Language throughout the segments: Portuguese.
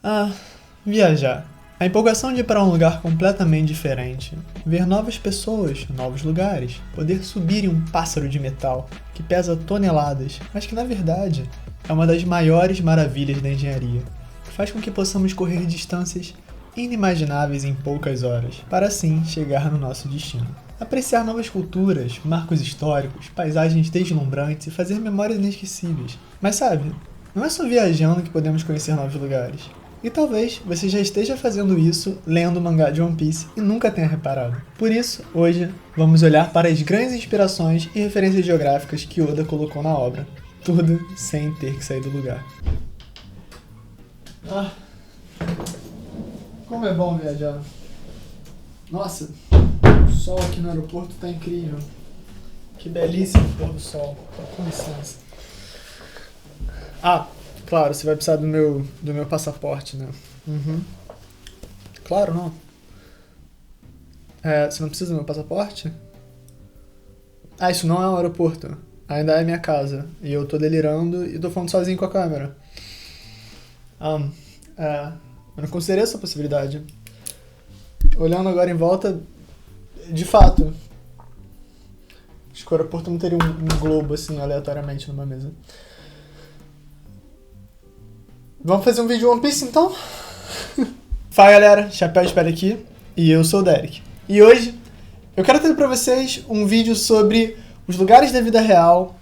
Ah, viajar. A empolgação de ir para um lugar completamente diferente, ver novas pessoas, novos lugares, poder subir em um pássaro de metal que pesa toneladas, mas que na verdade é uma das maiores maravilhas da engenharia, que faz com que possamos correr distâncias inimagináveis em poucas horas, para assim chegar no nosso destino. Apreciar novas culturas, marcos históricos, paisagens deslumbrantes e fazer memórias inesquecíveis. Mas sabe, não é só viajando que podemos conhecer novos lugares. E talvez você já esteja fazendo isso lendo o mangá de One Piece e nunca tenha reparado. Por isso, hoje, vamos olhar para as grandes inspirações e referências geográficas que Oda colocou na obra. Tudo sem ter que sair do lugar. Como é bom viajar. Nossa, o sol aqui no aeroporto tá incrível. Que belíssimo pôr do sol. Com licença. Claro, você vai precisar do meu passaporte, né? Claro, não. Você não precisa do meu passaporte? Isso não é um aeroporto. Ainda é minha casa. E eu tô delirando e tô falando sozinho com a câmera. Eu não considerei essa possibilidade. Olhando agora em volta, de fato, acho que o aeroporto não teria um globo assim, aleatoriamente numa mesa. Vamos fazer um vídeo One Piece então? Fala galera, Chapéu de Palha aqui, e eu sou o Derek. E hoje eu quero trazer pra vocês um vídeo sobre os lugares da vida real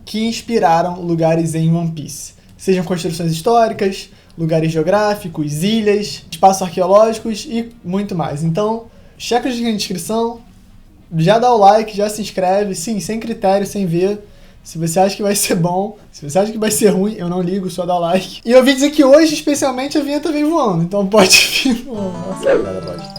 que inspiraram lugares em One Piece. Sejam construções históricas, lugares geográficos, ilhas, espaços arqueológicos e muito mais. Então, checa o link na descrição, já dá o like, já se inscreve, sim, sem critério, sem ver. Se você acha que vai ser bom, se você acha que vai ser ruim, eu não ligo, só dá o like. E eu ouvi dizer que hoje, especialmente, a vinheta vem voando, então pode vir. Nossa, cara, bosta.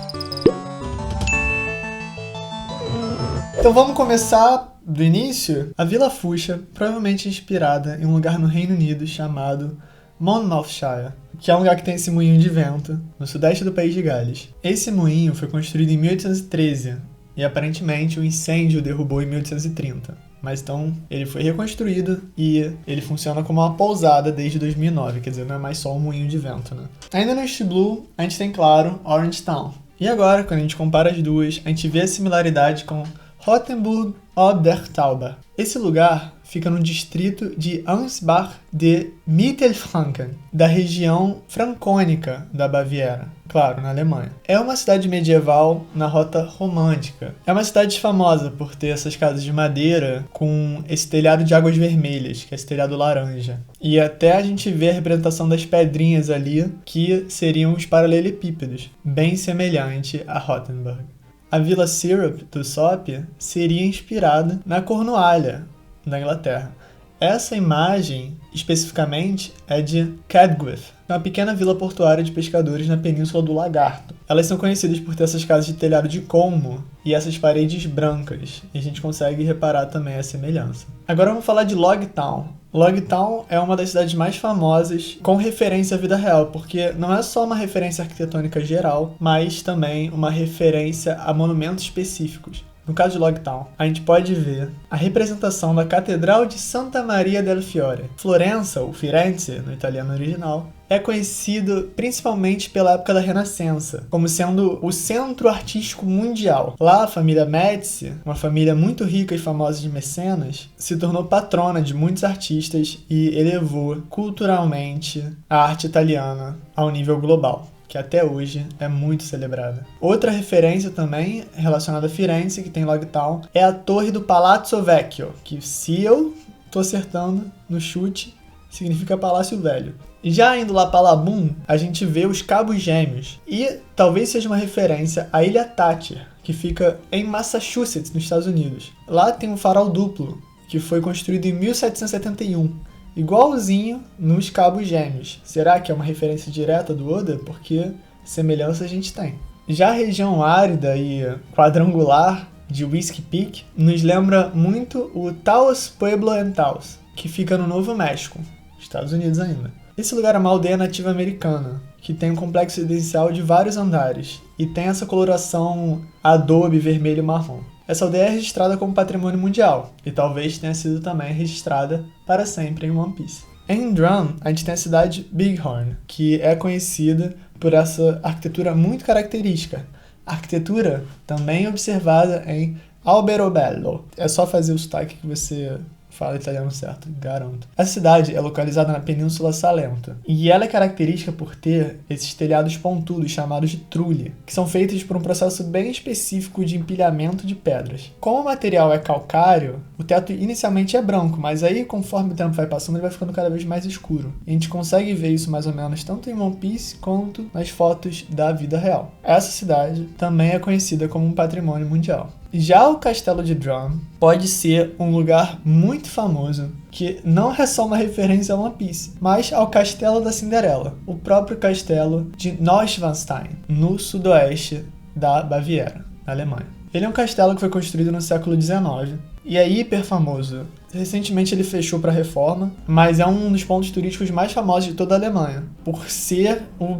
Então vamos começar do início. A Vila Fuchsia, provavelmente inspirada em um lugar no Reino Unido chamado Monmouthshire, que é um lugar que tem esse moinho de vento, no sudeste do país de Gales. Esse moinho foi construído em 1813 e aparentemente o incêndio o derrubou em 1830. Mas então ele foi reconstruído e ele funciona como uma pousada desde 2009, quer dizer, não é mais só um moinho de vento, né? Ainda no East Blue, a gente tem, claro, Orange Town. E agora, quando a gente compara as duas, a gente vê a similaridade com Rothenburg ob der Tauber. Esse lugar fica no distrito de Ansbach de Mittelfranken, da região francônica da Baviera, claro, na Alemanha. É uma cidade medieval na rota romântica. É uma cidade famosa por ter essas casas de madeira com esse telhado de águas vermelhas, que é esse telhado laranja. E até a gente vê a representação das pedrinhas ali, que seriam os paralelepípedos, bem semelhante a Rothenburg. A Vila Syrup, do Sop, seria inspirada na Cornualha, da Inglaterra. Essa imagem, especificamente, é de Cadgwith, uma pequena vila portuária de pescadores na Península do Lagarto. Elas são conhecidas por ter essas casas de telhado de colmo e essas paredes brancas, e a gente consegue reparar também a semelhança. Agora vamos falar de Logtown. Logtown é uma das cidades mais famosas com referência à vida real, porque não é só uma referência arquitetônica geral, mas também uma referência a monumentos específicos. No caso de Logtown, a gente pode ver a representação da Catedral de Santa Maria del Fiore. Florença, ou Firenze, no italiano original, é conhecido principalmente pela época da Renascença, como sendo o centro artístico mundial. Lá, a família Médici, uma família muito rica e famosa de mecenas, se tornou patrona de muitos artistas e elevou culturalmente a arte italiana ao nível global, que até hoje é muito celebrada. Outra referência também relacionada a Firenze, que tem Logtown, é a torre do Palazzo Vecchio, que se eu tô acertando no chute, significa Palácio Velho. E já indo lá para Labum, a gente vê os Cabos Gêmeos, e talvez seja uma referência à Ilha Thatcher, que fica em Massachusetts, nos Estados Unidos. Lá tem um farol duplo, que foi construído em 1771, igualzinho nos Cabos Gêmeos. Será que é uma referência direta do Oda? Porque semelhança a gente tem. Já a região árida e quadrangular de Whiskey Peak nos lembra muito o Taos Pueblo and Taos, que fica no Novo México, Estados Unidos ainda. Esse lugar é uma aldeia nativa americana, que tem um complexo residencial de vários andares e tem essa coloração adobe vermelho e marrom. Essa aldeia é registrada como patrimônio mundial e talvez tenha sido também registrada para sempre em One Piece. Em Drum, a gente tem a cidade Bighorn, que é conhecida por essa arquitetura muito característica. Arquitetura também observada em Alberobello. É só fazer o sotaque que você fala italiano certo, garanto. A cidade é localizada na Península Salento e ela é característica por ter esses telhados pontudos chamados de trulli, que são feitos por um processo bem específico de empilhamento de pedras. Como o material é calcário, o teto inicialmente é branco, mas aí conforme o tempo vai passando ele vai ficando cada vez mais escuro. E a gente consegue ver isso mais ou menos tanto em One Piece quanto nas fotos da vida real. Essa cidade também é conhecida como um patrimônio mundial. Já o Castelo de Drum pode ser um lugar muito famoso que não é só uma referência a One Piece, mas ao Castelo da Cinderela, o próprio castelo de Neuschwanstein, no sudoeste da Baviera, na Alemanha. Ele é um castelo que foi construído no século XIX e é hiper famoso. Recentemente ele fechou para reforma, mas é um dos pontos turísticos mais famosos de toda a Alemanha, por ser o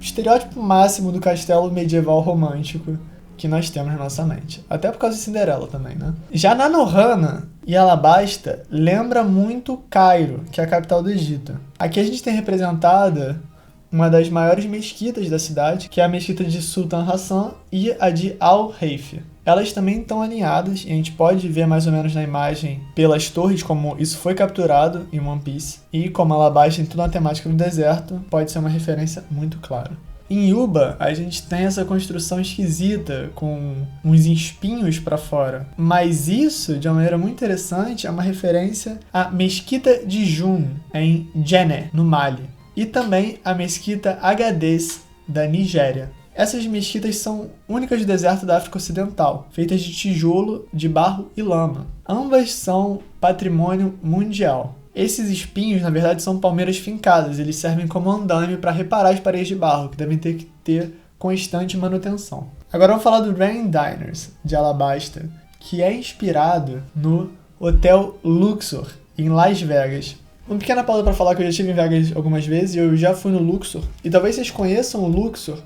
estereótipo máximo do castelo medieval romântico que nós temos na nossa mente. Até por causa de Cinderela também, né? Já Nanohana e Alabasta lembra muito Cairo, que é a capital do Egito. Aqui a gente tem representada uma das maiores mesquitas da cidade, que é a mesquita de Sultan Hassan e a de Al-Reif. Elas também estão alinhadas e a gente pode ver mais ou menos na imagem pelas torres como isso foi capturado em One Piece. E como Alabasta tem toda uma temática no deserto, pode ser uma referência muito clara. Em Yuba, a gente tem essa construção esquisita, com uns espinhos para fora. Mas isso, de uma maneira muito interessante, é uma referência à Mesquita de Jun, em Djenné, no Mali. E também a Mesquita Agadez, da Nigéria. Essas mesquitas são únicas do deserto da África Ocidental, feitas de tijolo, de barro e lama. Ambas são patrimônio mundial. Esses espinhos, na verdade, são palmeiras fincadas. Eles servem como andame para reparar as paredes de barro, que devem ter que ter constante manutenção. Agora vamos falar do Rain Diners, de Alabasta, que é inspirado no Hotel Luxor, em Las Vegas. Uma pequena pausa para falar que eu já estive em Vegas algumas vezes e eu já fui no Luxor. E talvez vocês conheçam o Luxor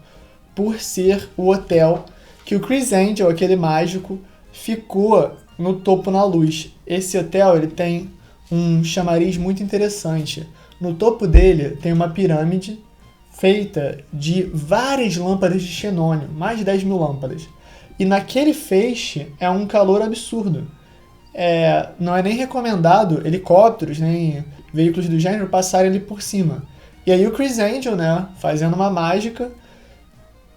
por ser o hotel que o Criss Angel, aquele mágico, ficou no topo na luz. Esse hotel ele tem um chamariz muito interessante. No topo dele tem uma pirâmide feita de várias lâmpadas de xenônio, mais de 10 mil lâmpadas. E naquele feixe é um calor absurdo. Não é nem recomendado helicópteros, nem veículos do gênero passarem ali por cima. E aí o Criss Angel, né, fazendo uma mágica,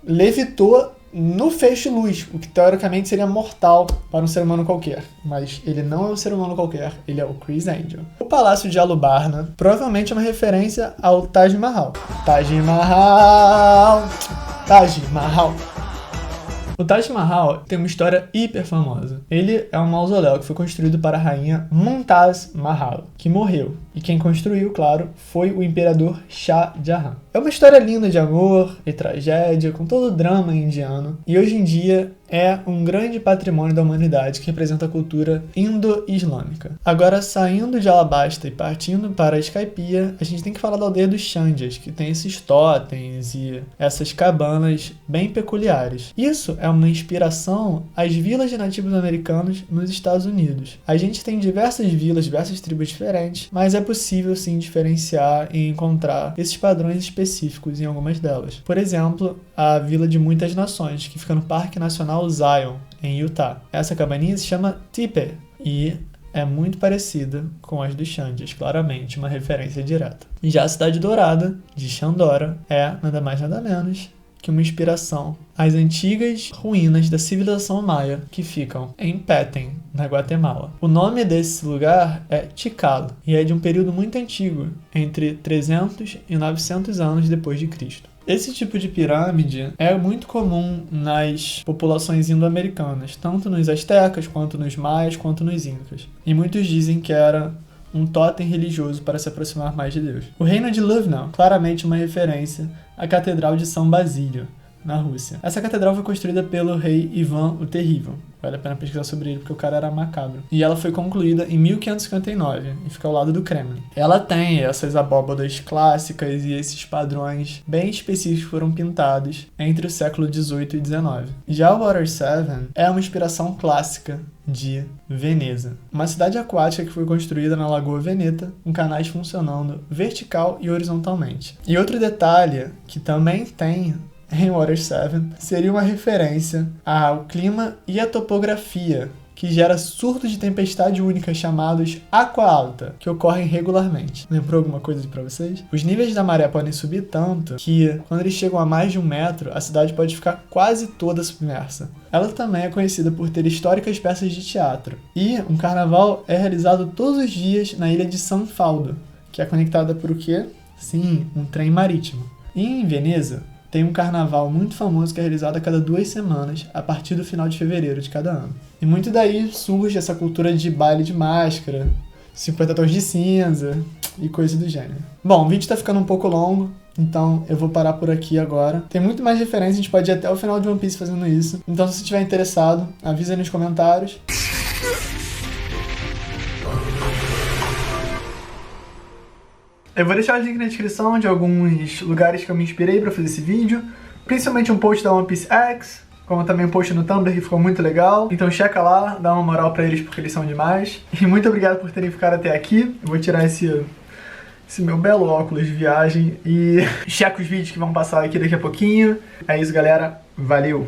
levitou no feixe luz, o que teoricamente seria mortal para um ser humano qualquer. Mas ele não é um ser humano qualquer, ele é o Criss Angel. O Palácio de Alubarna provavelmente é uma referência ao Taj Mahal. Taj Mahal, Taj Mahal. O Taj Mahal tem uma história hiper famosa. Ele é um mausoléu que foi construído para a rainha Mumtaz Mahal, que morreu. E quem construiu, claro, foi o imperador Shah Jahan. É uma história linda de amor e tragédia, com todo o drama indiano. E hoje em dia é um grande patrimônio da humanidade que representa a cultura indo-islâmica. Agora, saindo de Alabasta e partindo para a Skypiea, a gente tem que falar da aldeia dos Xandias, que tem esses totens e essas cabanas bem peculiares. Isso é uma inspiração às vilas de nativos americanos nos Estados Unidos. A gente tem diversas vilas, diversas tribos diferentes, mas é possível sim diferenciar e encontrar esses padrões específicos em algumas delas. Por exemplo, a Vila de Muitas Nações, que fica no Parque Nacional Zion, em Utah. Essa cabaninha se chama Tipe e é muito parecida com as dos Xandias, claramente uma referência direta. Já a Cidade Dourada, de Xandora, é nada mais nada menos que uma inspiração às antigas ruínas da civilização maia que ficam em Petén, na Guatemala. O nome desse lugar é Tikal e é de um período muito antigo, entre 300 e 900 anos depois de Cristo. Esse tipo de pirâmide é muito comum nas populações indo-americanas, tanto nos astecas, quanto nos maias, quanto nos incas. E muitos dizem que era um totem religioso para se aproximar mais de Deus. O reino de Livno, claramente uma referência à Catedral de São Basílio, na Rússia. Essa catedral foi construída pelo rei Ivan o Terrível. Vale a pena pesquisar sobre ele porque o cara era macabro. E ela foi concluída em 1559 e fica ao lado do Kremlin. Ela tem essas abóbadas clássicas e esses padrões bem específicos que foram pintados entre o século XVIII e XIX. Já o Water 7 é uma inspiração clássica de Veneza, uma cidade aquática que foi construída na Lagoa Veneta, com canais funcionando vertical e horizontalmente. E outro detalhe que também tem em Water 7 seria uma referência ao clima e à topografia, que gera surtos de tempestade única chamados aqua alta, que ocorrem regularmente. Lembrou alguma coisa pra vocês? Os níveis da maré podem subir tanto que, quando eles chegam a mais de 1 metro, a cidade pode ficar quase toda submersa. Ela também é conhecida por ter históricas peças de teatro. E um carnaval é realizado todos os dias na ilha de San Faldo, que é conectada por o quê? Sim, um trem marítimo. E em Veneza, tem um carnaval muito famoso que é realizado a cada 2 semanas, a partir do final de fevereiro de cada ano. E muito daí surge essa cultura de baile de máscara, 50 tons de cinza e coisa do gênero. Bom, o vídeo tá ficando um pouco longo, então eu vou parar por aqui agora. Tem muito mais referência, a gente pode ir até o final de One Piece fazendo isso. Então se você estiver interessado, avisa aí nos comentários. Eu vou deixar o link na descrição de alguns lugares que eu me inspirei pra fazer esse vídeo, principalmente um post da One Piece X, como também um post no Tumblr que ficou muito legal. Então checa lá, dá uma moral pra eles porque eles são demais. E muito obrigado por terem ficado até aqui. Eu vou tirar esse meu belo óculos de viagem e checa os vídeos que vão passar aqui daqui a pouquinho. É isso, galera. Valeu!